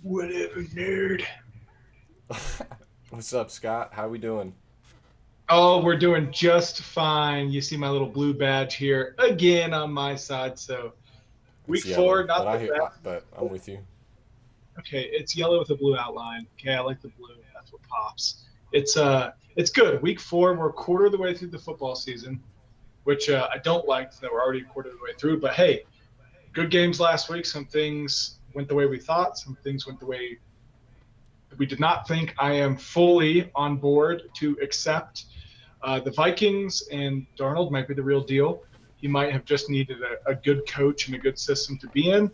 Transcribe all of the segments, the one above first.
Whatever, nerd. What's up, Scott? How we doing? Oh, we're doing just fine. You see my little blue badge here again on my side. So It's week four, yellow, but not the best. but I'm with you. Okay, it's yellow with a blue outline. Okay, I like the blue. That's what pops. It's good. Week four, we're a quarter of the way through the football season, which I don't like that we're already a quarter of the way through. But hey, good games last week. Some things went the way we thought. Some things went the way we did not think. I am fully on board to accept the Vikings and Darnold might be the real deal. He might have just needed a good coach and a good system to be in.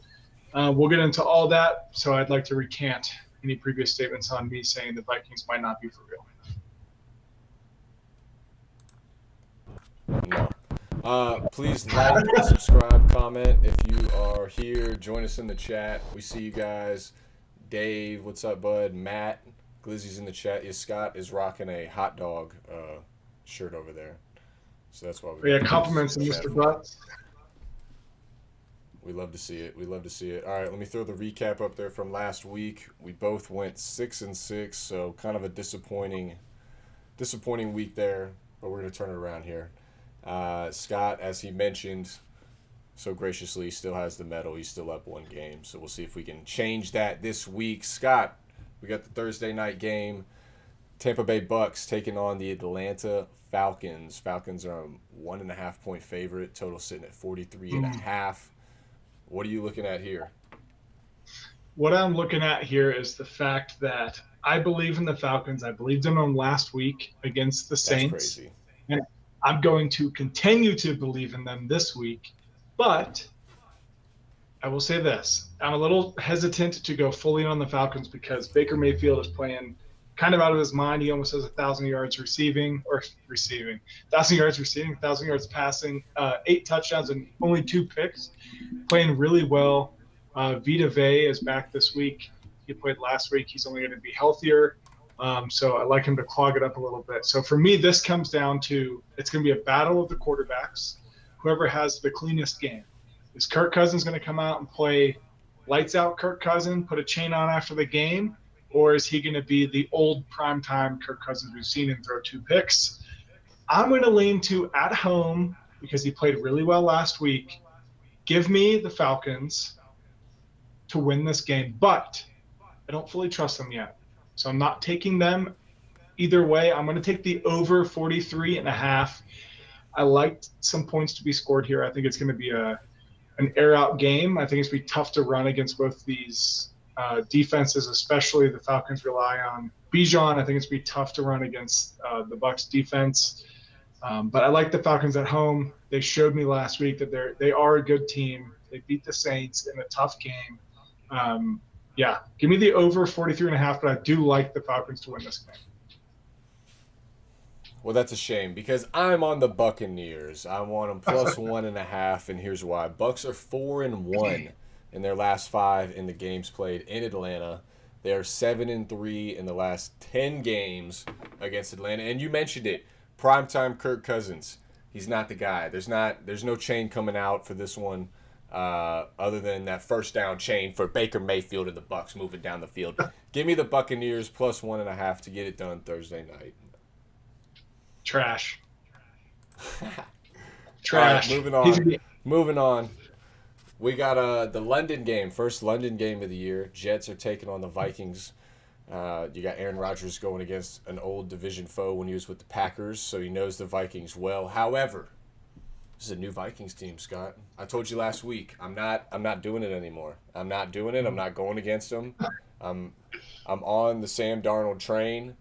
We'll get into all that. So I'd like to recant any previous statements on me saying the Vikings might not be for real. No. Please like, subscribe, comment if you are here. Join us in the chat. We see you guys. Dave, what's up, bud? Matt, Glizzy's in the chat. Yeah, Scott is rocking a hot dog shirt over there. So that's why we But yeah, got the Glizzy's in compliments the to chat Mr. for. Butts. We love to see it. We love to see it. All right, let me throw the recap up there from last week. We both went 6-6, so kind of a disappointing week there, but we're gonna turn it around here. Scott, as he mentioned so graciously, still has the medal. He's still up one game, so we'll see if we can change that this week. Scott, we got the Thursday night game. Tampa Bay Bucks taking on the Atlanta Falcons. Falcons are a 1.5 point favorite. Total sitting at 43.5. What are you looking at here? What I'm looking at here is the fact that I believe in the Falcons. I believed in them last week against the That's Saints. crazy. And I'm going to continue to believe in them this week. But I will say this. I'm a little hesitant to go fully on the Falcons because Baker Mayfield is playing kind of out of his mind. He almost has 1,000 yards receiving, 1,000 yards receiving, 1,000 yards passing, 8 touchdowns and only 2 picks. Playing really well. Vita Vey is back this week. He played last week. He's only going to be healthier. So I like him to clog it up a little bit. So for me, this comes down to it's going to be a battle of the quarterbacks. Whoever has the cleanest game. Is Kirk Cousins going to come out and play lights out Kirk Cousins, put a chain on after the game? Or is he going to be the old primetime Kirk Cousins we've seen him throw 2 picks? I'm going to lean to at home because he played really well last week. Give me the Falcons to win this game, but I don't fully trust them yet. So I'm not taking them either way. I'm going to take the over 43.5. I liked some points to be scored here. I think it's going to be an air out game. I think it's going to be tough to run against both these defenses, especially the Falcons rely on Bijan. I think it's going to be tough to run against the Bucks defense. But I like the Falcons at home. They showed me last week that they are a good team. They beat the Saints in a tough game. Yeah, give me the over 43.5, but I do like the Falcons to win this game. Well, that's a shame because I'm on the Buccaneers. I want them plus 1.5, and here's why: Bucks are 4-1 in their last five in the games played in Atlanta. They are 7-3 in the last 10 games against Atlanta. And you mentioned it, primetime Kirk Cousins. He's not the guy. There's no chain coming out for this one, other than that first down chain for Baker Mayfield and the Bucks moving down the field. Give me the Buccaneers plus 1.5 to get it done Thursday night. Trash. All right, Trash. moving on. Moving on. We got the London game, first London game of the year. Jets are taking on the Vikings. You got Aaron Rodgers going against an old division foe when he was with the Packers, so he knows the Vikings well. However, this is a new Vikings team, Scott. I told you last week. I'm not doing it anymore. I'm not doing it. I'm not going against them. I'm on the Sam Darnold train.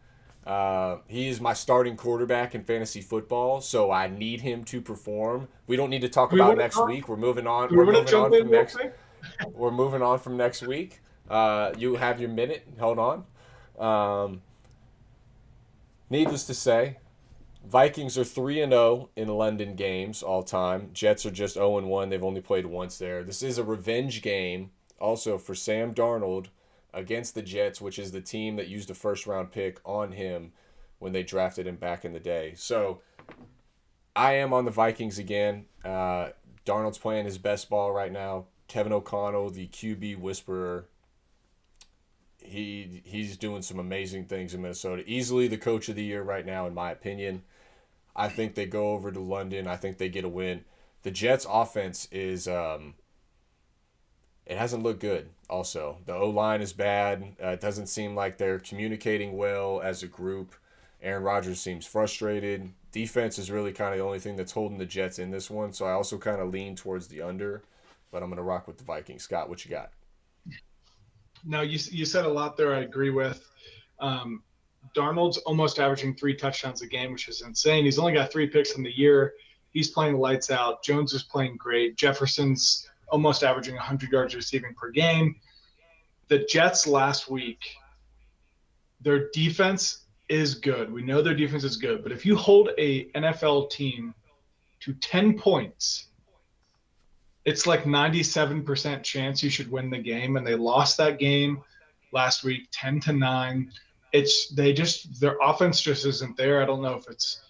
He is my starting quarterback in fantasy football, so I need him to perform. We don't need to talk about next week. We're moving on. We're moving on from next. We're moving on from next week. You have your minute. Hold on. Needless to say, Vikings are 3-0 in London games all time. Jets are just 0-1. They've only played once there. This is a revenge game also for Sam Darnold against the Jets, which is the team that used a first-round pick on him when they drafted him back in the day. So I am on the Vikings again. Darnold's playing his best ball right now. Kevin O'Connell, the QB whisperer, he's doing some amazing things in Minnesota. Easily the coach of the year right now, in my opinion. I think they go over to London. I think they get a win. The Jets' offense is it hasn't looked good. Also, the O-line is bad. It doesn't seem like they're communicating well as a group. Aaron Rodgers seems frustrated. Defense is really kind of the only thing that's holding the Jets in this one. So I also kind of lean towards the under, but I'm going to rock with the Vikings. Scott, what you got? No, you said a lot there I agree with. Darnold's almost averaging 3 touchdowns a game, which is insane. He's only got 3 picks in the year. He's playing lights out. Jones is playing great. Jefferson's almost averaging 100 yards receiving per game. The Jets last week, their defense is good. We know their defense is good. But if you hold a NFL team to 10 points, it's like 97% chance you should win the game. And they lost that game last week 10-9. Their offense just isn't there. I don't know if it's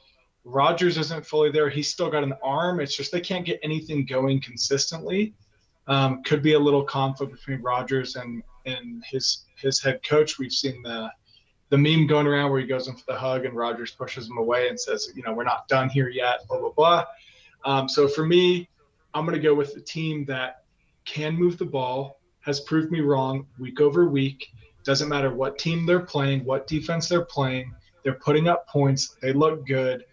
Rodgers isn't fully there. He's still got an arm. It's just they can't get anything going consistently. Could be a little conflict between Rodgers and his head coach. We've seen the meme going around where he goes in for the hug and Rodgers pushes him away and says, we're not done here yet, blah, blah, blah. So for me, I'm going to go with the team that can move the ball, has proved me wrong week over week. Doesn't matter what team they're playing, what defense they're playing. They're putting up points. They look good.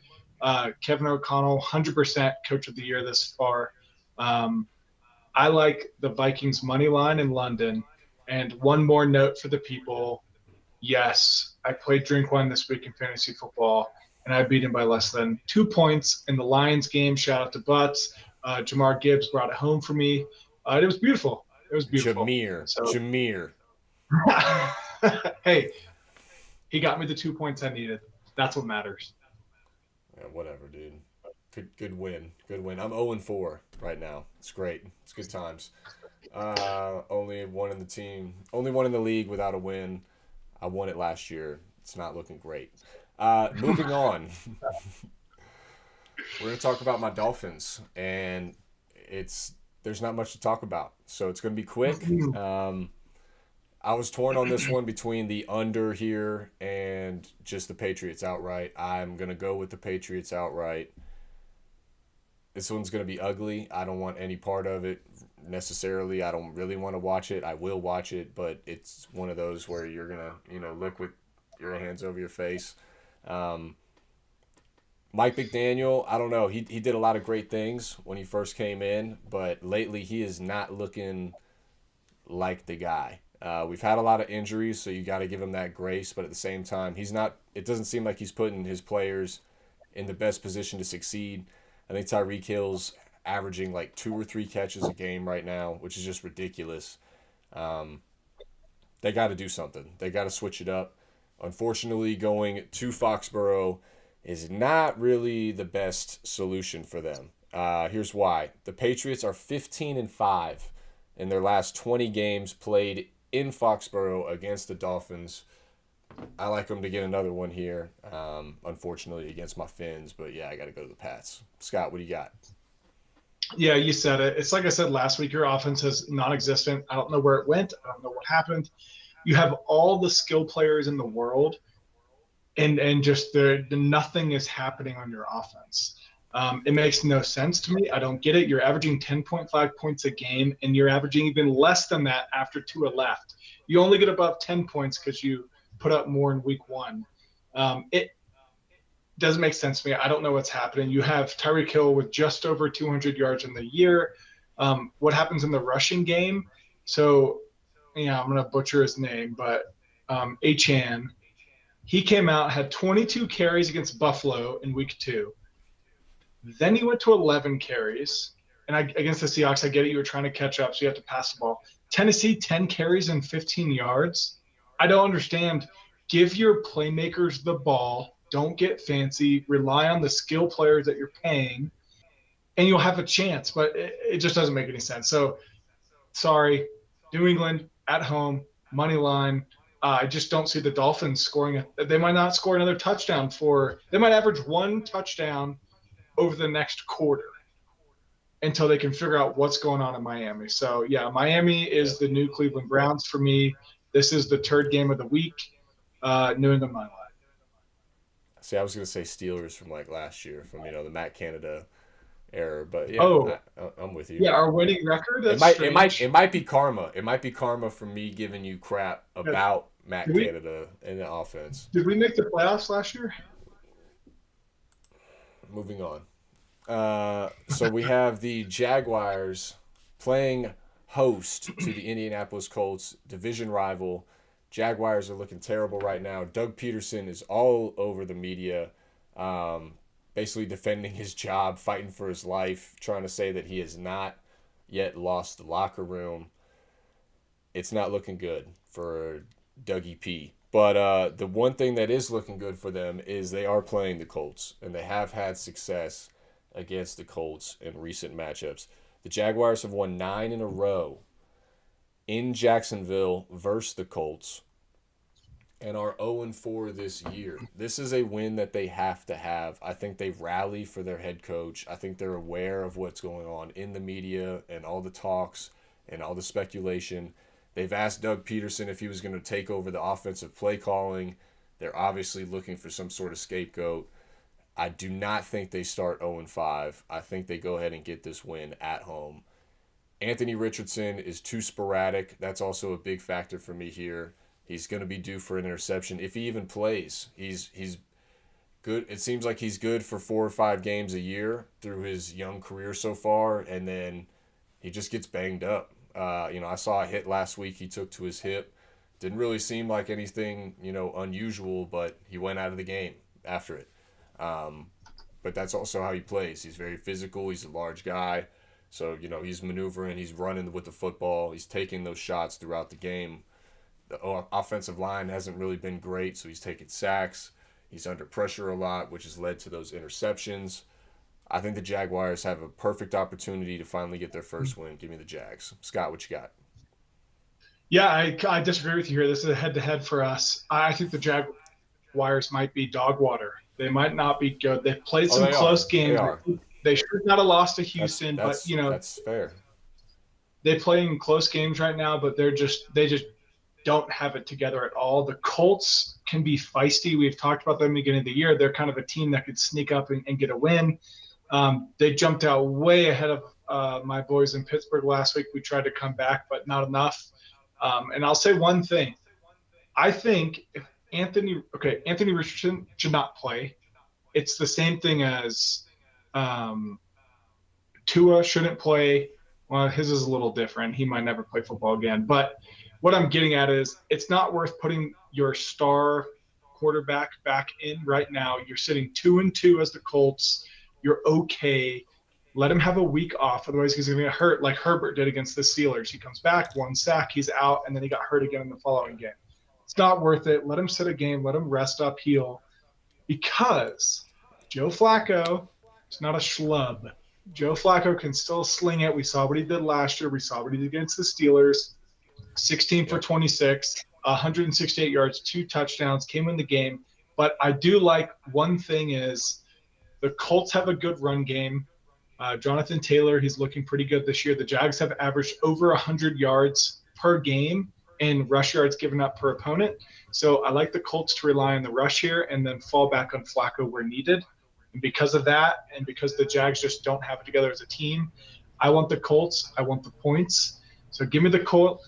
Kevin O'Connell, 100% coach of the year this far. I like the Vikings money line in London. And one more note for the people. Yes, I played Drink One this week in fantasy football, and I beat him by less than 2 points in the Lions game. Shout out to Butts. Jamar Gibbs brought it home for me. It was beautiful. Jameer. Hey, he got me the 2 points I needed. That's what matters. Yeah, whatever, dude. Good win. Good win. I'm 0-4 right now. It's great. It's good times. Only one in the league without a win. I won it last year. It's not looking great. Moving on. We're going to talk about my Dolphins, and there's not much to talk about, so it's going to be quick. I was torn on this one between the under here and just the Patriots outright. I'm going to go with the Patriots outright. This one's going to be ugly. I don't want any part of it necessarily. I don't really want to watch it. I will watch it, but it's one of those where you're going to, look with your hands over your face. Mike McDaniel, I don't know. He did a lot of great things when he first came in, but lately he is not looking like the guy. We've had a lot of injuries, so you got to give him that grace, but at the same time, it doesn't seem like he's putting his players in the best position to succeed. I think Tyreek Hill's averaging like 2 or 3 catches a game right now, which is just ridiculous. They got to do something. They got to switch it up. Unfortunately, going to Foxborough is not really the best solution for them. Here's why. The Patriots are 15-5 in their last 20 games played in Foxborough against the Dolphins. I like them to get another one here, unfortunately, against my Fins. But, yeah, I got to go to the Pats. Scott, what do you got? Yeah, you said it. It's like I said last week, your offense is non-existent. I don't know where it went. I don't know what happened. You have all the skill players in the world, and just nothing is happening on your offense. It makes no sense to me. I don't get it. You're averaging 10.5 points a game, and you're averaging even less than that after 2 are left. You only get above 10 points because you put up more in week 1. It doesn't make sense to me. I don't know what's happening. You have Tyreek Hill with just over 200 yards in the year. What happens in the rushing game? So, I'm going to butcher his name, but Achan, he came out, had 22 carries against Buffalo in week 2. Then he went to 11 carries. And against the Seahawks, I get it. You were trying to catch up, so you have to pass the ball. Tennessee, 10 carries and 15 yards. I don't understand. Give your playmakers the ball. Don't get fancy. Rely on the skill players that you're paying, and you'll have a chance. But it just doesn't make any sense. So, sorry. New England, at home, money line. I just don't see the Dolphins scoring. They might not score another touchdown they might average 1 touchdown over the next quarter until they can figure out what's going on in Miami. So, yeah, Miami is the new Cleveland Browns for me. This is the third game of the week. New England money line. See, I was going to say Steelers from like last year, from the Matt Canada era, but yeah, Oh, I'm with you. yeah, our winning record. That's It might be karma. It might be karma for me giving you crap about Matt Canada and the offense. Did we make the playoffs last year? Moving on. So we have the Jaguars playing host to the Indianapolis Colts, division rival. Jaguars are looking terrible right now. Doug Peterson is all over the media, basically defending his job, fighting for his life, trying to say that he has not yet lost the locker room. It's not looking good for Dougie P. But the one thing that is looking good for them is they are playing the Colts, and they have had success against the Colts in recent matchups. The Jaguars have won 9 in a row in Jacksonville versus the Colts and are 0-4 this year. This is a win that they have to have. I think they rally for their head coach. I think they're aware of what's going on in the media and all the talks and all the speculation. They've asked Doug Peterson if he was going to take over the offensive play calling. They're obviously looking for some sort of scapegoat. I do not think they start 0-5. I think they go ahead and get this win at home. Anthony Richardson is too sporadic. That's also a big factor for me here. He's going to be due for an interception if he even plays. He's good. It seems like he's good for 4 or 5 games a year through his young career so far, and then he just gets banged up. I saw a hit last week he took to his hip. Didn't really seem like anything, unusual, but he went out of the game after it. But that's also how he plays. He's very physical. He's a large guy. So, he's maneuvering. He's running with the football. He's taking those shots throughout the game. The offensive line hasn't really been great, so he's taking sacks. He's under pressure a lot, which has led to those interceptions. I think the Jaguars have a perfect opportunity to finally get their first win. Give me the Jags. Scott, what you got? Yeah, I disagree with you here. This is a head-to-head for us. I think the Jaguars might be dog water. They might not be good. They've played some close games. They should not have lost to Houston, but that's fair. They play in close games right now, but they just don't have it together at all. The Colts can be feisty. We've talked about them at the beginning of the year. They're kind of a team that could sneak up and get a win. They jumped out way ahead of my boys in Pittsburgh last week. We tried to come back, but not enough. And I'll say one thing. I think if Anthony Richardson should not play. It's the same thing as Tua shouldn't play. Well, his is a little different. He might never play football again. But what I'm getting at is it's not worth putting your star quarterback back in right now. You're sitting 2-2 as the Colts. You're okay. Let him have a week off. Otherwise, he's going to get hurt like Herbert did against the Steelers. He comes back, 1 sack, he's out, and then he got hurt again in the following game. It's not worth it. Let him sit a game. Let him rest up, heal. Because Joe Flacco is not a schlub. Joe Flacco can still sling it. We saw what he did last year. We saw what he did against the Steelers. 16 for 26, 168 yards, 2 touchdowns, came in the game. But I do like one thing is the Colts have a good run game. Jonathan Taylor, he's looking pretty good this year. The Jags have averaged over 100 yards per game and rush yards given up per opponent. So I like the Colts to rely on the rush here and then fall back on Flacco where needed. And because of that, and because the Jags just don't have it together as a team, I want the Colts. I want the points. So give me the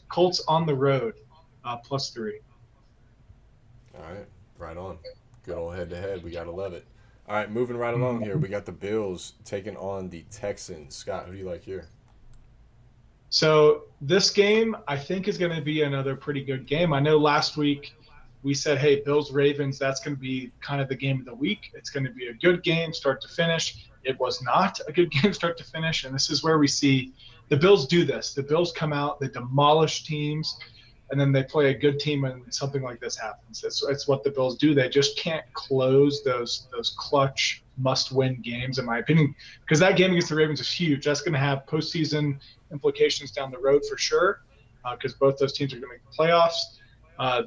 Colts on the road, +3. All right, right on. Good old head-to-head. We got to love it. All right, moving right along here. We got the Bills taking on the Texans. Scott, who do you like here? So this game, I think, is going to be another pretty good game. I know last week we said, hey, Bills-Ravens, that's going to be kind of the game of the week. It's going to be a good game start to finish. It was not a good game start to finish, and this is where we see the Bills do this. The Bills come out, they demolish teams, and then they play a good team and something like this happens. It's what the Bills do. They just can't close those clutch must-win games, in my opinion, because that game against the Ravens is huge. That's going to have postseason implications down the road for sure, because both those teams are going to make the playoffs.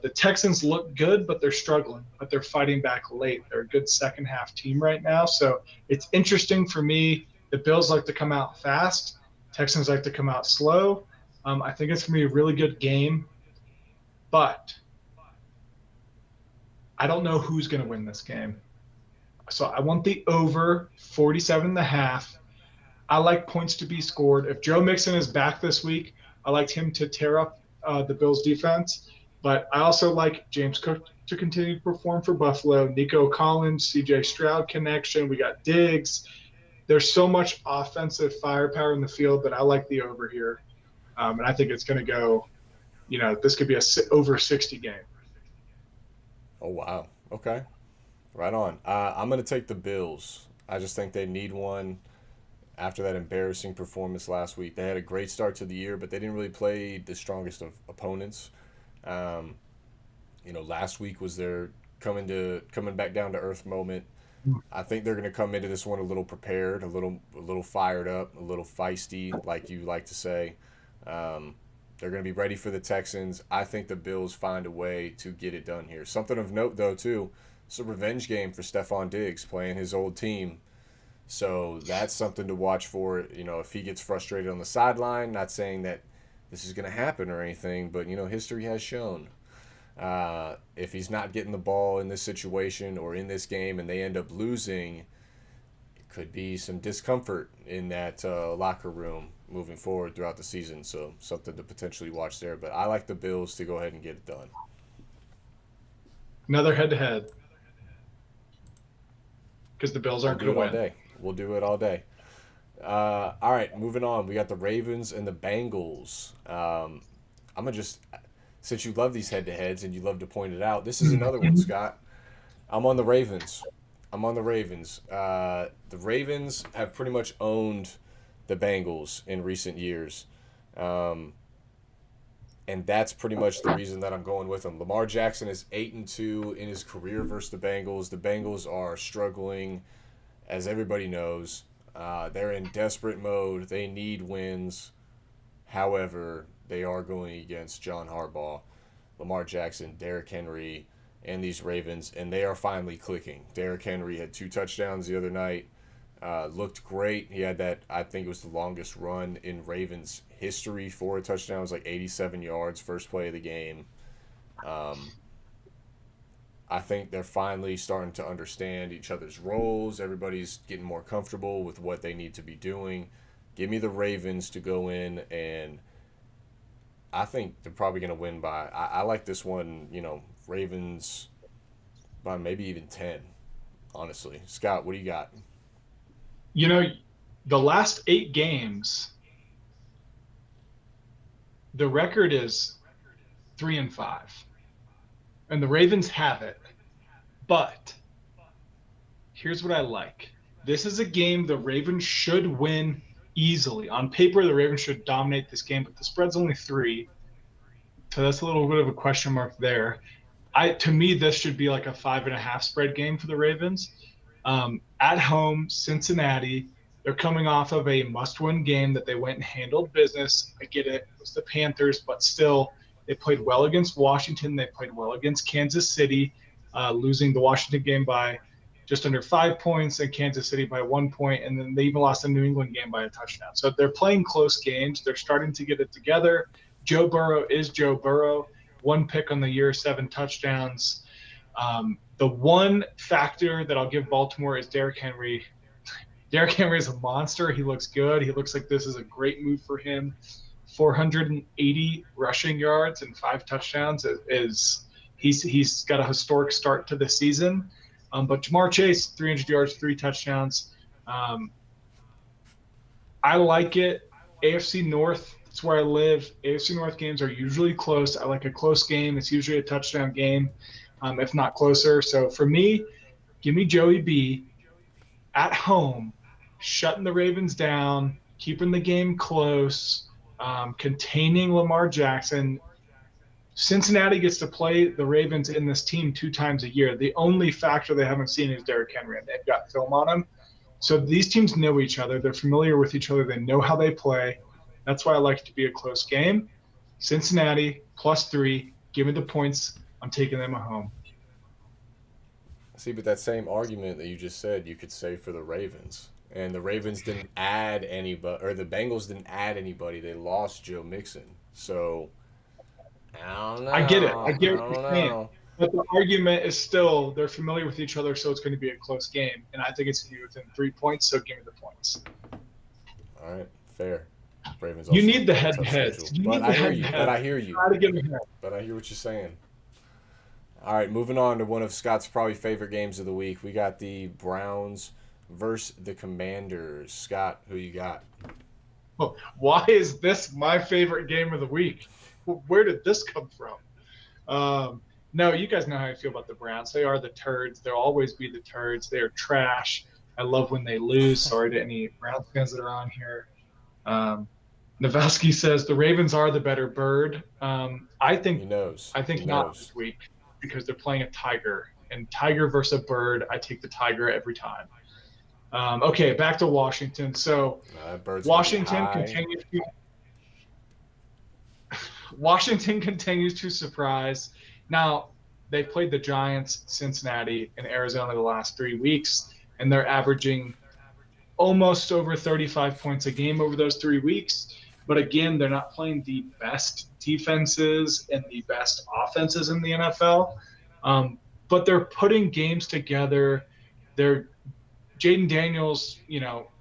The Texans look good, but they're struggling, but they're fighting back late. They're a good second-half team right now, so it's interesting for me. The Bills like to come out fast. Texans like to come out slow. I think it's going to be a really good game. but I don't know who's going to win this game. So I want the over 47.5. I like points to be scored. If Joe Mixon is back this week, I liked him to tear up the Bills defense. But I also like James Cook to continue to perform for Buffalo. Nico Collins, CJ Stroud connection. We got Diggs. There's so much offensive firepower in the field that I like the over here. And I think it's going to go, this could be a over 60 game. Oh, wow. Okay. Right on. I'm going to take the Bills. I just think they need one after that embarrassing performance last week. They had a great start to the year, but they didn't really play the strongest of opponents. Last week was their coming back down to earth moment. I think they're going to come into this one a little prepared, a little fired up, a little feisty, like you like to say. They're going to be ready for the Texans. I think the Bills find a way to get it done here. Something of note, though, too, it's a revenge game for Stephon Diggs playing his old team. So that's something to watch for. If he gets frustrated on the sideline, not saying that this is going to happen or anything, but, history has shown. If he's not getting the ball in this situation or in this game and they end up losing, it could be some discomfort in that locker room moving forward throughout the season. So something to potentially watch there. But I like the Bills to go ahead and get it done. Another head-to-head. Because the Bills aren't going to win. We'll do it all day. All right, moving on. We got the Ravens and the Bengals. I'm going to just, since you love these head-to-heads and you love to point it out, this is another one, Scott. I'm on the Ravens. The Ravens have pretty much owned the Bengals in recent years. And that's pretty much the reason that I'm going with them. Lamar Jackson is 8-2 in his career versus the Bengals. The Bengals are struggling, as everybody knows. They're in desperate mode. They need wins. However, they are going against John Harbaugh, Lamar Jackson, Derrick Henry, and these Ravens, and they are finally clicking. Derrick Henry had 2 touchdowns the other night. Looked great. He had that, I think it was the longest run in Ravens history for a touchdown. It was like 87 yards, first play of the game. I think they're finally starting to understand each other's roles. Everybody's getting more comfortable with what they need to be doing. Give me the Ravens to go in, and I think they're probably going to win by, I like this one, Ravens by maybe even 10, honestly. Scott, what do you got? The last 8 games, the record is 3-5. And the Ravens have it. But here's what I like. This is a game the Ravens should win easily. On paper, the Ravens should dominate this game, but the spread's only 3. So that's a little bit of a question mark there. To me, this should be like a 5.5 spread game for the Ravens. At home, Cincinnati, they're coming off of a must-win game that they went and handled business. I get it. It was the Panthers, but still, they played well against Washington. They played well against Kansas City, losing the Washington game by just under 5 points and Kansas City by 1 point, and then they even lost the New England game by a touchdown. So they're playing close games. They're starting to get it together. Joe Burrow is Joe Burrow. 1 pick on the year, 7 touchdowns. The one factor that I'll give Baltimore is Derrick Henry. Derrick Henry is a monster. He looks good. He looks like this is a great move for him. 480 rushing yards and 5 touchdowns he's got a historic start to the season. But Jamar Chase, 300 yards, 3 touchdowns. I like it. AFC North, that's where I live. AFC North games are usually close. I like a close game. It's usually a touchdown game, if not closer. So for me, give me Joey B at home, shutting the Ravens down, keeping the game close, containing Lamar Jackson. Cincinnati gets to play the Ravens in this team 2 times a year. The only factor they haven't seen is Derrick Henry, and they've got film on him. So these teams know each other. They're familiar with each other. They know how they play. That's why I like it to be a close game. Cincinnati, +3. Give me the points. I'm taking them at home. See, but that same argument that you just said, you could say for the Ravens. And the Ravens didn't add anybody, or the Bengals didn't add anybody. They lost Joe Mixon. So I don't know. I get it. I I get what don't you're saying. know. But the argument is still they're familiar with each other, so it's going to be a close game. And I think it's going to be within 3 points, so give me the points. All right, fair. Ravens You also have need the a tough head-to-heads. schedule. You But need the I hear you. But head-to-heads. I hear you. Try to get ahead. But I hear what you're saying. All right, moving on to one of Scott's probably favorite games of the week. We got the Browns versus the Commanders. Scott, who you got? Why is this my favorite game of the week? Where did this come from? No, you guys know how I feel about the Browns. They are the turds. They'll always be the turds. They are trash. I love when they lose. Sorry to any Browns fans that are on here. Navasky says the Ravens are the better bird. I think He knows. not this week because they're playing a tiger. And tiger versus a bird, I take the tiger every time. Okay, back to Washington. So Washington continues to surprise. Now, they've played the Giants, Cincinnati, and Arizona the last 3 weeks, and they're averaging almost over 35 points a game over those 3 weeks. But again, they're not playing the best defenses and the best offenses in the NFL. But they're putting games together. Jaden Daniels,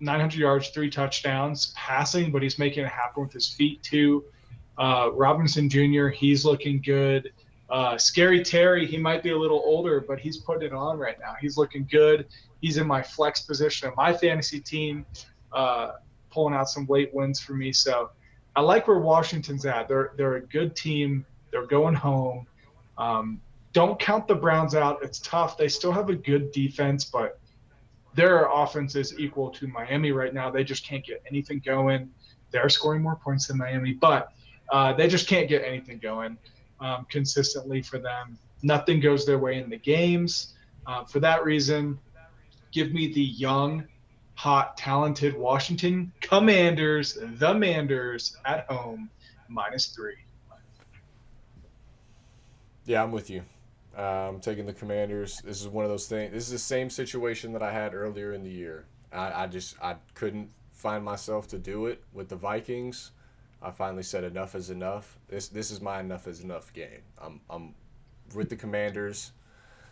900 yards, 3 touchdowns, passing, but he's making it happen with his feet too. Robinson Jr., he's looking good. Scary Terry, he might be a little older, but he's putting it on right now. He's looking good. He's in my flex position of my fantasy team, pulling out some late wins for me. So I like where Washington's at. They're a good team. They're going home. Don't count the Browns out. It's tough. They still have a good defense, but their offense is equal to Miami right now. They just can't get anything going. They're scoring more points than Miami, but they just can't get anything going consistently for them. Nothing goes their way in the games. For that reason, give me the young, hot, talented Washington Commanders, the Manders, at home, -3. Yeah, I'm with you. I'm taking the Commanders. This is one of those things. This is the same situation that I had earlier in the year. I couldn't find myself to do it with the Vikings. I finally said enough is enough. This is my enough is enough game. I'm with the Commanders.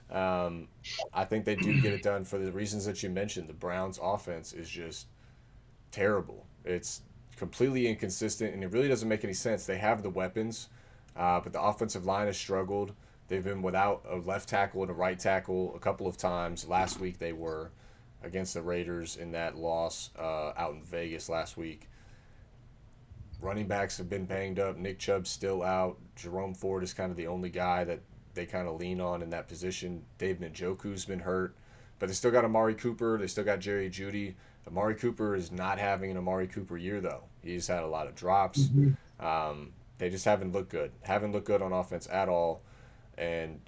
I think they do get it done for the reasons that you mentioned. The Browns' offense is just terrible. It's completely inconsistent, and it really doesn't make any sense. They have the weapons, but the offensive line has struggled. They've been without a left tackle and a right tackle a couple of times. Last week they were against the Raiders in that loss out in Vegas last week. Running backs have been banged up. Nick Chubb's still out. Jerome Ford is kind of the only guy that they kind of lean on in that position. Dave Njoku's been hurt. But they still got Amari Cooper. They still got Jerry Jeudy. Amari Cooper is not having an Amari Cooper year, though. He's had a lot of drops. They just haven't looked good. Haven't looked good on offense at all. And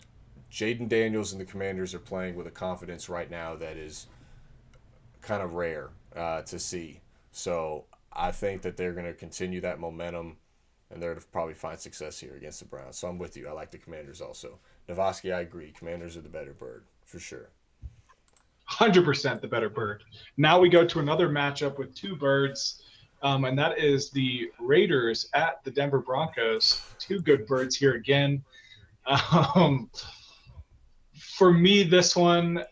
Jaden Daniels and the Commanders are playing with a confidence right now that is kind of rare to see. So I think that they're going to continue that momentum, and they're going to probably find success here against the Browns. So I'm with you. I like the Commanders also. Navasky, I agree. Commanders are the better bird, for sure. 100% the better bird. Now we go to another matchup with two birds, and that is the Raiders at the Denver Broncos. Two good birds here again. For me, this one,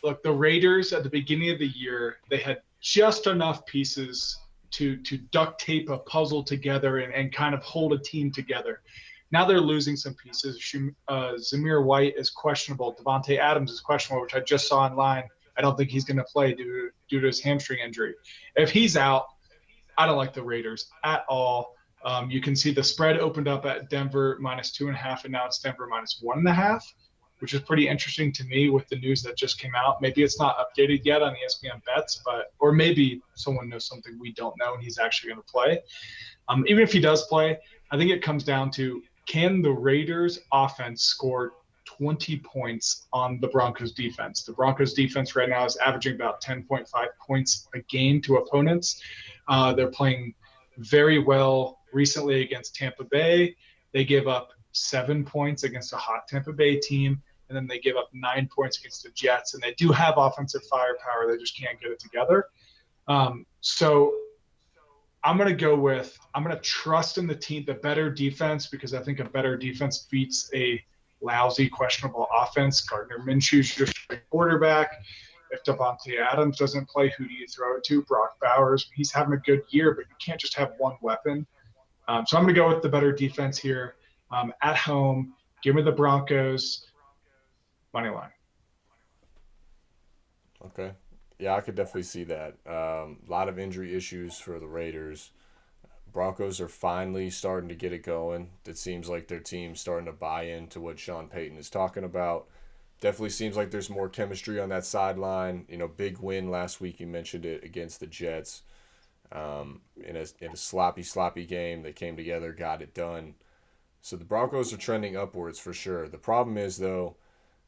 look, the Raiders at the beginning of the year, they had just enough pieces to duct tape a puzzle together and kind of hold a team together. Now they're losing some pieces. Zamir White is questionable. Devontae Adams is questionable, which I just saw online. I don't think he's going to play due to his hamstring injury. If he's out, I don't like the Raiders at all. You can see the spread opened up at Denver -2.5, and now it's Denver -1.5, which is pretty interesting to me with the news that just came out. Maybe it's not updated yet on ESPN Bets, or maybe someone knows something we don't know and he's actually going to play. Even if he does play, I think it comes down to, can the Raiders offense score 20 points on the Broncos defense? The Broncos defense right now is averaging about 10.5 points a game to opponents. They're playing very well recently against Tampa Bay. They give up 7 points against a hot Tampa Bay team, and then they give up 9 points against the Jets. And they do have offensive firepower. They just can't get it together. So I'm going to trust in the better defense, because I think a better defense beats a lousy, questionable offense. Gardner Minshew's your quarterback. If Davante Adams doesn't play, who do you throw it to? Brock Bowers. He's having a good year, but you can't just have one weapon. So I'm going to go with the better defense here. At home, give me the Broncos money line. Okay. Yeah, I could definitely see that. A lot of injury issues for the Raiders. Broncos are finally starting to get it going. It seems like their team's starting to buy into what Sean Payton is talking about. Definitely seems like there's more chemistry on that sideline. Big win last week. You mentioned it against the Jets. In a sloppy game, they came together, got it done. So the Broncos are trending upwards for sure. The problem is, though,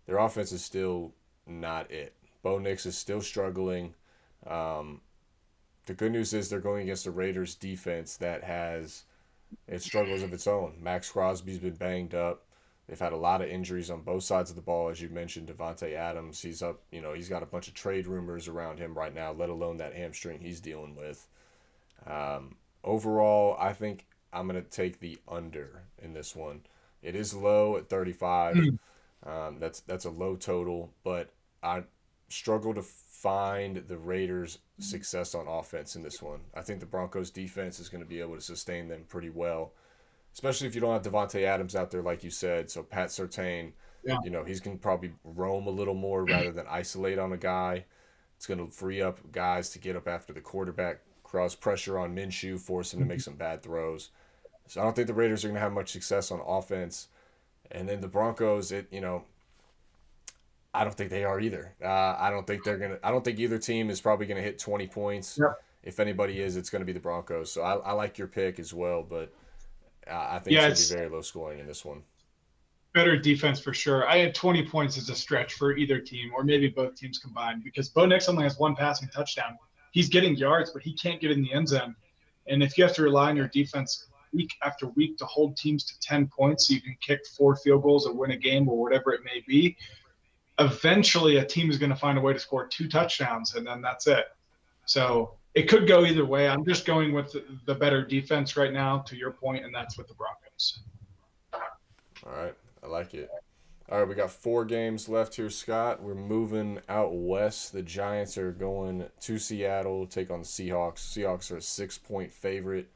their offense is still not it. Bo Nix is still struggling. The good news is they're going against a Raiders defense that has its struggles of its own. Max Crosby's been banged up. They've had a lot of injuries on both sides of the ball, as you mentioned. Davante Adams, he's up. He's got a bunch of trade rumors around him right now, let alone that hamstring he's dealing with. Overall, I think I'm going to take the under in this one. It is low at 35. That's a low total, but I struggle to find the Raiders' success on offense in this one. I think the Broncos' defense is going to be able to sustain them pretty well, especially if you don't have Davante Adams out there, like you said. So Pat Surtain, Yeah. He's going to probably roam a little more rather than isolate on a guy. It's going to free up guys to get up after the quarterback, cause pressure on Minshew, force him to make some bad throws. So I don't think the Raiders are going to have much success on offense. And then the Broncos, I don't think they are either. I don't think either team is probably gonna hit 20 points. Yeah. If anybody is, it's gonna be the Broncos. So I like your pick as well, but I think it's gonna be very low scoring in this one. Better defense for sure. I had 20 points as a stretch for either team, or maybe both teams combined, because Bo Nix only has one passing touchdown. He's getting yards, but he can't get in the end zone. And if you have to rely on your defense week after week to hold teams to 10 points so you can kick 4 field goals or win a game or whatever it may be, eventually a team is going to find a way to score 2 touchdowns, and then that's it. So it could go either way. I'm just going with the better defense right now, to your point, and that's with the Broncos. All right. I like it. All right, we got 4 games left here, Scott. We're moving out west. The Giants are going to Seattle to take on the Seahawks. Seahawks are a 6-point favorite.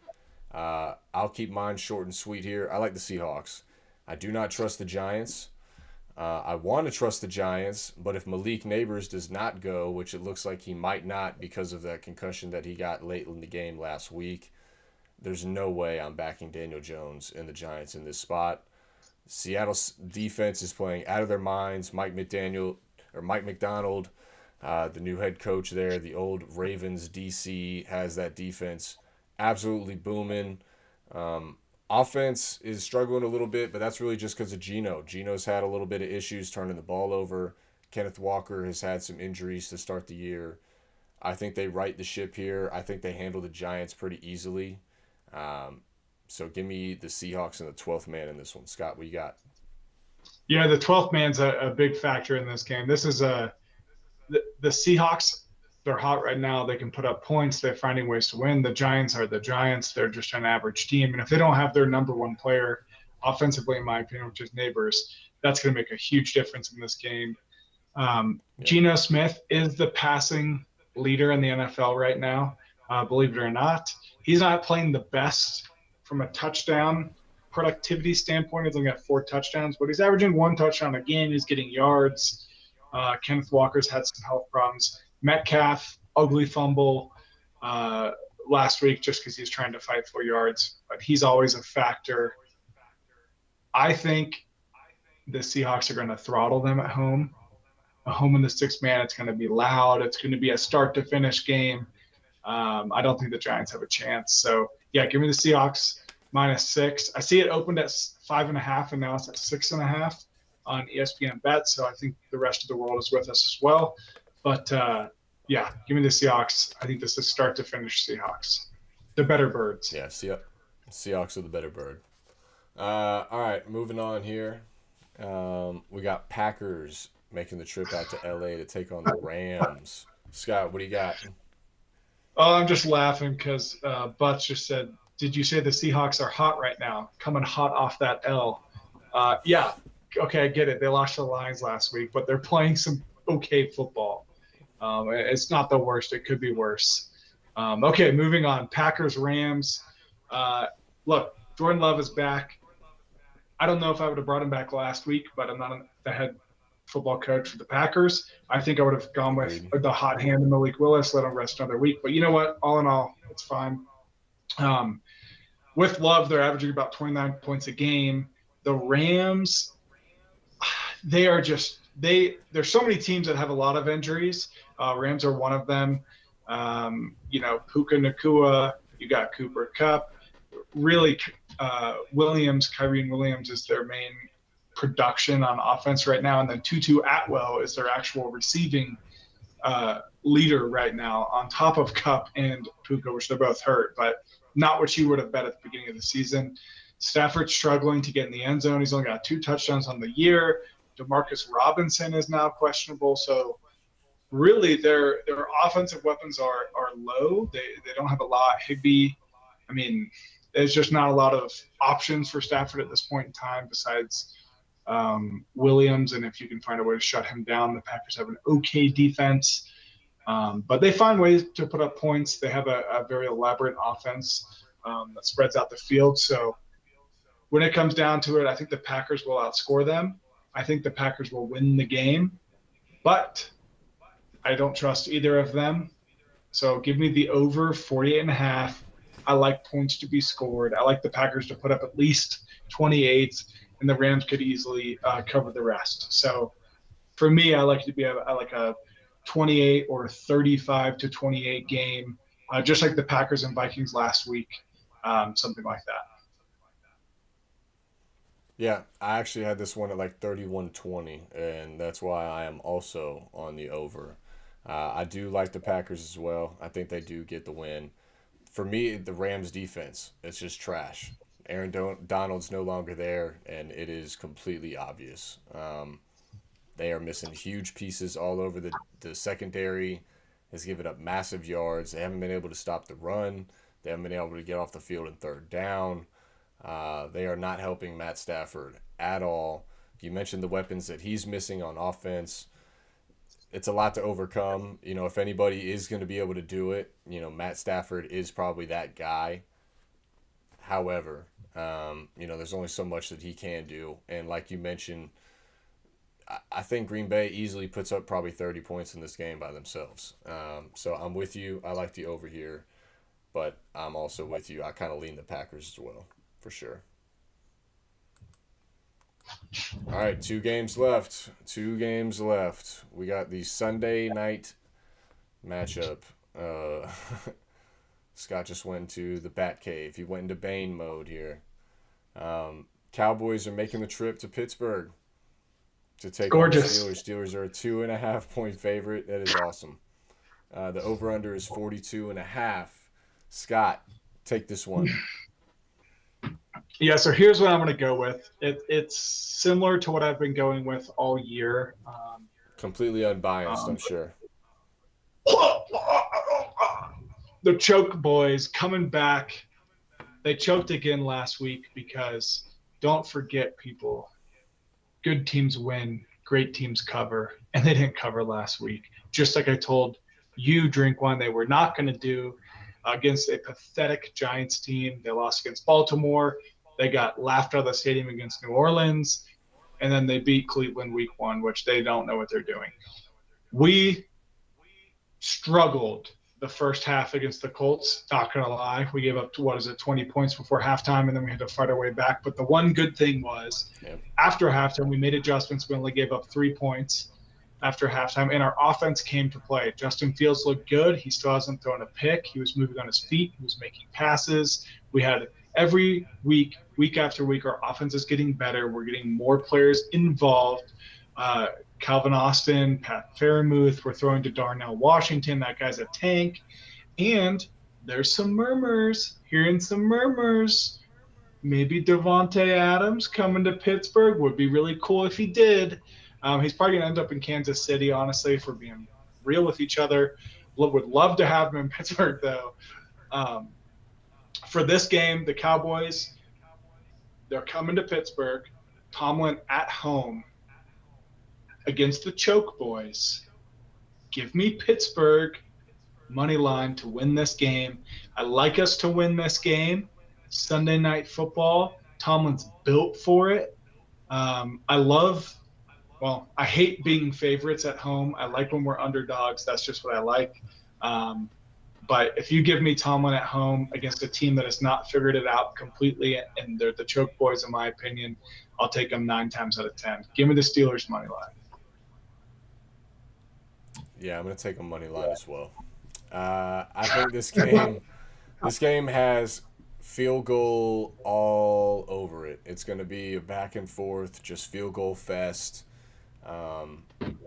I'll keep mine short and sweet here. I like the Seahawks. I do not trust the Giants. I want to trust the Giants, but if Malik Neighbors does not go, which it looks like he might not because of that concussion that he got late in the game last week, there's no way I'm backing Daniel Jones and the Giants in this spot. Seattle's defense is playing out of their minds. Mike McDonald, the new head coach there, the old Ravens DC, has that defense absolutely booming. Offense is struggling a little bit, but that's really just because of Geno. Geno's had a little bit of issues turning the ball over. Kenneth Walker has had some injuries to start the year. I think they right the ship here. I think they handle the Giants pretty easily. So give me the Seahawks and the 12th man in this one. Scott, what you got? Yeah, the 12th man's a big factor in this game. This is the Seahawks. They're hot right now. They can put up points. They're finding ways to win. The Giants are the Giants. They're just an average team. And if they don't have their number one player offensively, in my opinion, which is Neighbors, that's going to make a huge difference in this game. Geno Smith is the passing leader in the NFL right now, believe it or not. He's not playing the best from a touchdown productivity standpoint. He's only got 4 touchdowns, but he's averaging 1 touchdown a game. He's getting yards. Kenneth Walker's had some health problems. Metcalf, ugly fumble last week just because he's trying to fight for yards, but he's always a factor. I think the Seahawks are going to throttle them at home. At home in the 6th man, it's going to be loud. It's going to be a start-to-finish game. I don't think the Giants have a chance. So, yeah, give me the Seahawks -6. I see it opened at 5.5, and now it's at 6.5 on ESPN Bet. So I think the rest of the world is with us as well. But, yeah, give me the Seahawks. I think this is start-to-finish Seahawks. The better birds. Yeah, Seahawks are the better bird. All right, moving on here. We got Packers making the trip out to L.A. to take on the Rams. Scott, what do you got? Oh, I'm just laughing because Butts just said, "Did you say the Seahawks are hot right now? Coming hot off that L." Yeah, okay, I get it. They lost to the Lions last week, but they're playing some okay football. It's not the worst. It could be worse. Okay, moving on. Packers Rams. Look, Jordan Love is back. I don't know if I would have brought him back last week, but I'm not the head football coach for the Packers. I think I would have gone with Agreed. the hot hand in Malik Willis, let him rest another week. But you know what? All in all, it's fine. Um, with Love, they're averaging about 29 points a game. The Rams, they are just there's so many teams that have a lot of injuries. Rams are one of them. Puka Nakua, you got Cooper Kupp. Really, Kyrie Williams is their main production on offense right now, and then Tutu Atwell is their actual receiving leader right now, on top of Kupp and Puka, which they're both hurt, but not what you would have bet at the beginning of the season. Stafford's struggling to get in the end zone. He's only got 2 touchdowns on the year. Demarcus Robinson is now questionable. So really their offensive weapons are low. They don't have a lot. Higbee, I mean, there's just not a lot of options for Stafford at this point in time besides Williams. And if you can find a way to shut him down, the Packers have an okay defense. But they find ways to put up points. They have a very elaborate offense that spreads out the field. So when it comes down to it, I think the Packers will outscore them. I think the Packers will win the game. But I don't trust either of them. So give me the over 48.5. I like points to be scored. I like the Packers to put up at least 28, and the Rams could easily cover the rest. So for me, I like to be like a 28 or 35-28 game, just like the Packers and Vikings last week, something like that. Yeah, I actually had this one at like 31-20, and that's why I am also on the over. I do like the Packers as well. I think they do get the win. For me, the Rams defense, it's just trash. Aaron Donald's no longer there, and it is completely obvious. They are missing huge pieces all over the secondary. Has given up massive yards. They haven't been able to stop the run. They haven't been able to get off the field in third down. They are not helping Matt Stafford at all. You mentioned the weapons that he's missing on offense. It's a lot to overcome. If anybody is going to be able to do it, Matt Stafford is probably that guy. However, there's only so much that he can do. And like you mentioned, I think Green Bay easily puts up probably 30 points in this game by themselves. So I'm with you. I like the over here. But I'm also with you. I kind of lean the Packers as well, for sure. All right, 2 games left. We got the Sunday night matchup. Scott just went to the Bat Cave. He went into Bane mode here. Cowboys are making the trip to Pittsburgh to take on the Steelers. Steelers are a 2.5-point favorite. That is awesome. The over-under is 42.5. Scott, take this one. Yeah, so here's what I'm going to go with. It's similar to what I've been going with all year. Completely unbiased, I'm sure. The Choke Boys coming back. They choked again last week because don't forget, people, good teams win, great teams cover, and they didn't cover last week. Just like I told you, Drink One, they were not going to do against a pathetic Giants team. They lost against Baltimore. They got laughed out of the stadium against New Orleans, and then they beat Cleveland week 1, which they don't know what they're doing. We struggled the first half against the Colts, not going to lie. We gave up, 20 points before halftime, and then we had to fight our way back. But the one good thing was after halftime, we made adjustments. We only gave up 3 points after halftime, and our offense came to play. Justin Fields looked good. He still hasn't thrown a pick. He was moving on his feet. He was making passes. We had every week after week, our offense is getting better. We're getting more players involved. Calvin Austin, Pat Fairmouth, we're throwing to Darnell Washington. That guy's a tank. And there's some murmurs, hearing some murmurs. Maybe Devontae Adams coming to Pittsburgh would be really cool if he did. He's probably going to end up in Kansas City, honestly, if we're being real with each other. Would love to have him in Pittsburgh, though. For this game, the Cowboys, they're coming to Pittsburgh. Tomlin at home against the Choke Boys. Give me Pittsburgh money line to win this game. I like us to win this game. Sunday Night Football. Tomlin's built for it. I hate being favorites at home. I like when we're underdogs. That's just what I like. But if you give me Tomlin at home against a team that has not figured it out completely, and they're the Choke Boys, in my opinion, I'll take them 9 times out of 10. Give me the Steelers money line. Yeah, I'm going to take a money line as well. I think this game has field goal all over it. It's going to be a back and forth, just field goal fest.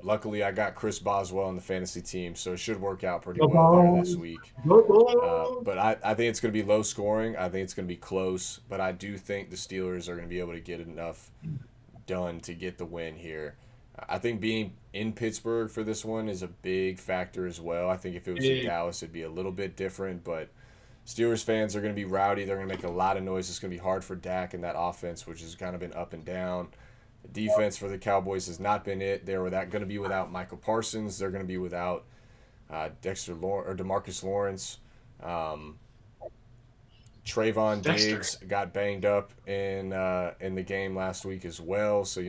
Luckily, I got Chris Boswell on the fantasy team, so it should work out pretty well there this week. But I think it's going to be low scoring. I think it's going to be close, but I do think the Steelers are going to be able to get enough done to get the win here. I think being in Pittsburgh for this one is a big factor as well. I think if it was in Dallas, it'd be a little bit different, but Steelers fans are going to be rowdy. They're going to make a lot of noise. It's going to be hard for Dak and that offense, which has kind of been up and down. The defense for the Cowboys has not been it. They're going to be without Michael Parsons. They're going to be without DeMarcus Lawrence. Trayvon Diggs got banged up in the game last week as well. So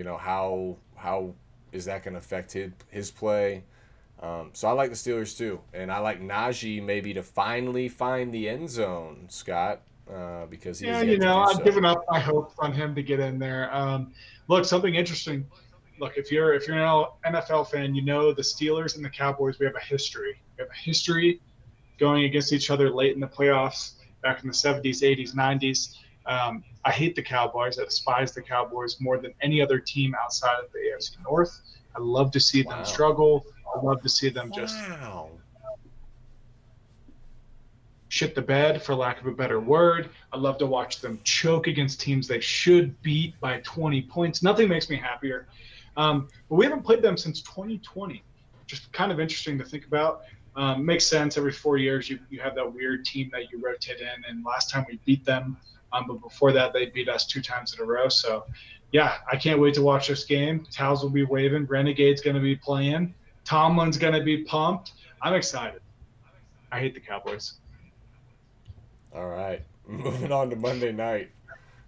how is that going to affect his play? So I like the Steelers too, and I like Najee maybe to finally find the end zone, Scott, because I've given up my hopes on him to get in there. Look, something interesting. Look, if you're an NFL fan, the Steelers and the Cowboys, we have a history. We have a history going against each other late in the playoffs back in the 70s, 80s, 90s. I hate the Cowboys. I despise the Cowboys more than any other team outside of the AFC North. I love to see them struggle. I love to see them just shit the bed, for lack of a better word. I love to watch them choke against teams they should beat by 20 points. Nothing makes me happier. But we haven't played them since 2020. Just kind of interesting to think about. Makes sense. Every 4 years, you have that weird team that you rotate in. And last time we beat them, but before that, they beat us 2 times in a row. So, yeah, I can't wait to watch this game. Towels will be waving. Renegade's going to be playing. Tomlin's going to be pumped. I'm excited. I hate the Cowboys. All right. Moving on to Monday night.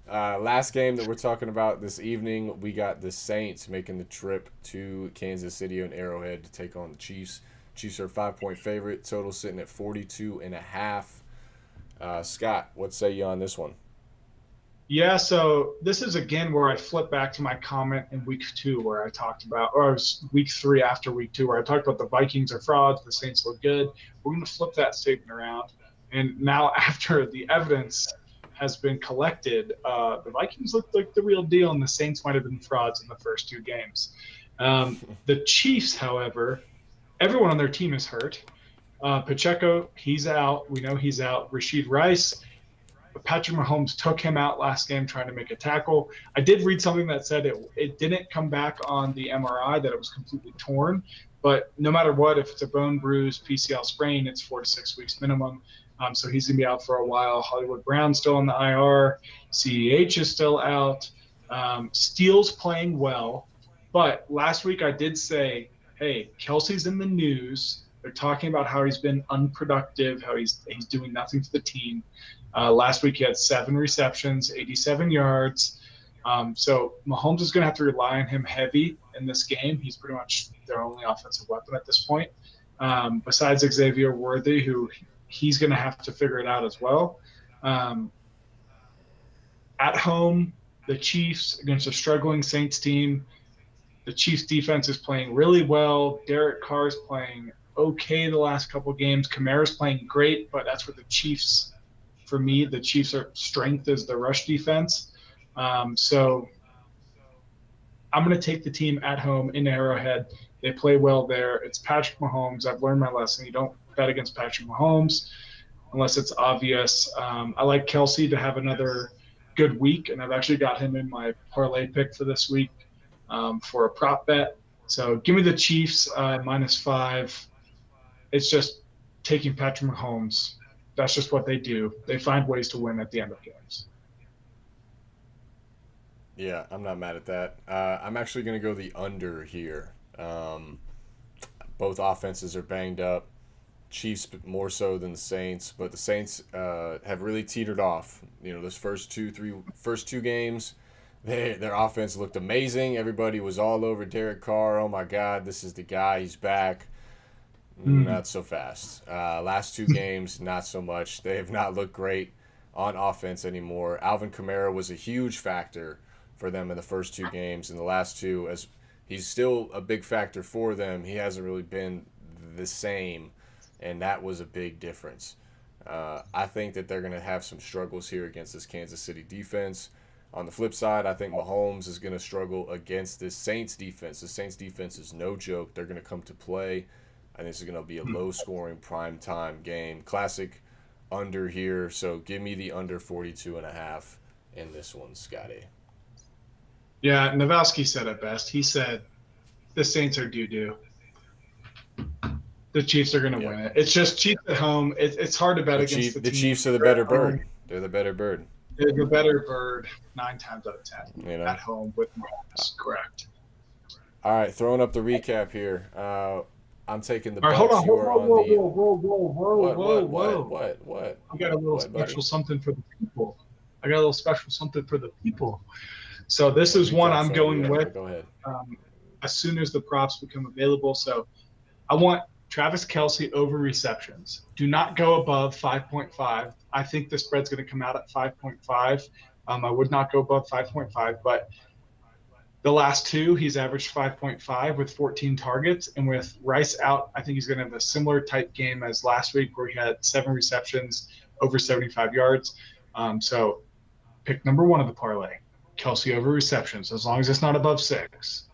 Last game that we're talking about this evening, we got the Saints making the trip to Kansas City and Arrowhead to take on the Chiefs. Chiefs are a 5-point favorite. Total sitting at 42.5. Scott, what say you on this one? Yeah, so this is again where I flip back to my comment in week 2 where I talked about, or it was week 3 after week 2 where I talked about the Vikings are frauds, the Saints look good. We're going to flip that statement around. And now after the evidence has been collected, the Vikings looked like the real deal and the Saints might have been frauds in the first 2 games. The Chiefs, however, everyone on their team is hurt. Pacheco, he's out. We know he's out. Rashid Rice, Patrick Mahomes took him out last game trying to make a tackle. I did read something that said it didn't come back on the MRI, that it was completely torn. But no matter what, if it's a bone bruise, PCL sprain, it's 4 to 6 weeks minimum. So he's going to be out for a while. Hollywood Brown's still on the IR. CEH is still out. Steele's playing well. But last week I did say, hey, Kelsey's in the news. They're talking about how he's been unproductive, how he's doing nothing for the team. Last week he had 7 receptions, 87 yards. So Mahomes is going to have to rely on him heavy in this game. He's pretty much their only offensive weapon at this point. Besides Xavier Worthy, who he's going to have to figure it out as well. At home, the Chiefs against a struggling Saints team. The Chiefs defense is playing really well. Derek Carr's playing okay the last couple games. Kamara's playing great, but that's where the Chiefs, for me, the Chiefs' strength is the rush defense. So I'm going to take the team at home in Arrowhead. They play well there. It's Patrick Mahomes. I've learned my lesson. You don't bet against Patrick Mahomes unless it's obvious. I like Kelsey to have another good week, and I've actually got him in my parlay pick for this week for a prop bet. So give me the Chiefs -5. It's just taking Patrick Mahomes. That's just what they do. They find ways to win at the end of games. Yeah, I'm not mad at that. I'm actually going to go the under here. Both offenses are banged up. Chiefs more so than the Saints, but the Saints have really teetered off. You know, those first two games, their offense looked amazing. Everybody was all over Derek Carr. Oh my God, this is the guy. He's back. Not so fast. Last two games, not so much. They have not looked great on offense anymore. Alvin Kamara was a huge factor for them in the first two games. In the last two, as he's still a big factor for them, he hasn't really been the same, and that was a big difference. I think that they're going to have some struggles here against this Kansas City defense. On the flip side, I think Mahomes is going to struggle against this Saints defense. The Saints defense is no joke. They're going to come to play. I think this is going to be a low-scoring prime-time game. Classic under here, so give me the under 42.5 in this one, Scotty. Yeah, Nowalski said it best. He said, the Saints are doo-doo. The Chiefs are going to win it. It's just Chiefs at home. It's hard to bet against the team. The Chiefs are the better bird. They're the better bird. They're the better bird 9 times out of 10 you know? At home with Mahomes. Correct. All right, throwing up the recap here. I'm taking the Bucks. Bucks. Hold on. What? I got a little special something for the people. So this is one I'm going with. Go ahead. As soon as the props become available. So I want Travis Kelce over receptions. Do not go above 5.5. I think the spread's going to come out at 5.5. I would not go above 5.5, but the last two, he's averaged 5.5 with 14 targets. And with Rice out, I think he's going to have a similar type game as last week where he had 7 receptions, over 75 yards. So pick number 1 of the parlay, Kelce over receptions, as long as it's not above 6.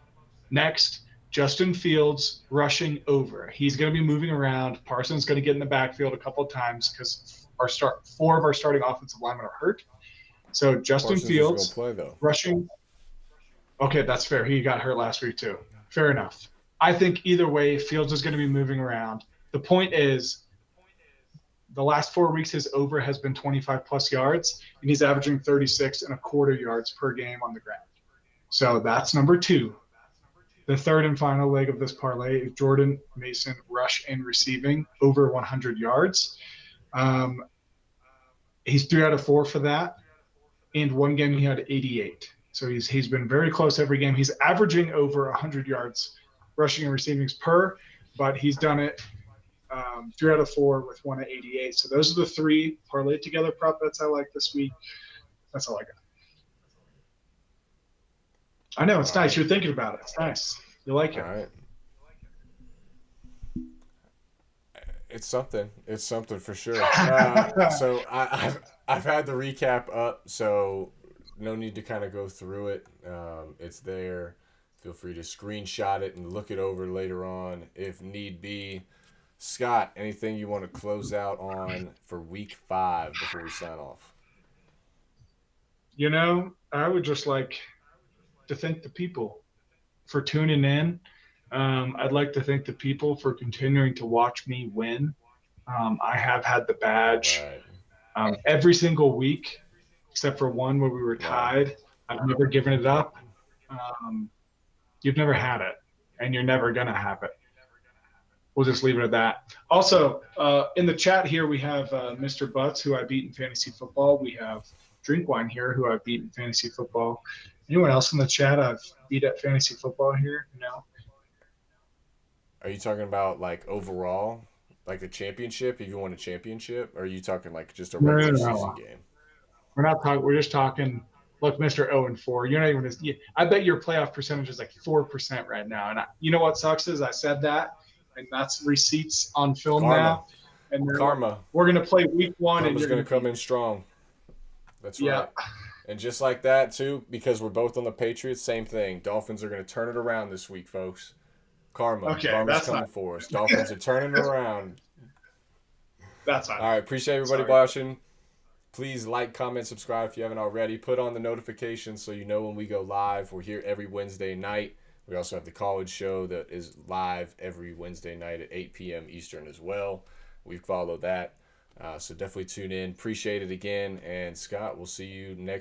Next, Justin Fields rushing over. He's going to be moving around. Parsons going to get in the backfield a couple of times because 4 of our starting offensive linemen are hurt. So Justin Parsons Fields play, though. rushing. Okay, that's fair. He got hurt last week too. Fair enough. I think either way, Fields is going to be moving around. The point is, the last 4 weeks, his over has been 25-plus yards, and he's averaging 36.25 yards per game on the ground. So that's number 2. The third and final leg of this parlay is Jordan Mason rush and receiving over 100 yards. He's 3 out of 4 for that, and one game he had 88. So he's been very close every game. He's averaging over 100 yards rushing and receiving per, but he's done it 3 out of 4 with 1 at 88. So those are the 3 parlay together prop bets I like this week. That's all I got. I know, it's nice. You're thinking about it. It's nice. You like it. All right. It's something. It's something for sure. So I've had the recap up, so no need to kind of go through it. It's there. Feel free to screenshot it and look it over later on if need be. Scott, anything you want to close out on for week 5 before we sign off? You know, I would just like to thank the people for tuning in. I'd like to thank the people for continuing to watch me win. I have had the badge every single week, except for one where we were tied. I've never given it up. You've never had it, and you're never going to have it. We'll just leave it at that. Also, in the chat here, we have Mr. Butts, who I beat in fantasy football. We have Drinkwine here, who I beat in fantasy football. Anyone else in the chat I've beat at fantasy football here? No. Are you talking about like overall, like the championship? If you won a championship, or are you talking like just a regular season game? We're not talking. We're just talking. Look, Mr. 0-4. You're not even. I bet your playoff percentage is like 4% right now. And you know what sucks is I said that, and that's receipts on film now. And Karma. We're gonna play week 1, Karma's and you're gonna come in strong. That's right. And just like that, too, because we're both on the Patriots, same thing. Dolphins are going to turn it around this week, folks. Karma's coming for us. Dolphins are turning it around. That's fine. All right, appreciate everybody watching. Please like, comment, subscribe if you haven't already. Put on the notifications so you know when we go live. We're here every Wednesday night. We also have the college show that is live every Wednesday night at 8 p.m. Eastern as well. we follow that. So definitely tune in. Appreciate it again. And Scott, we'll see you next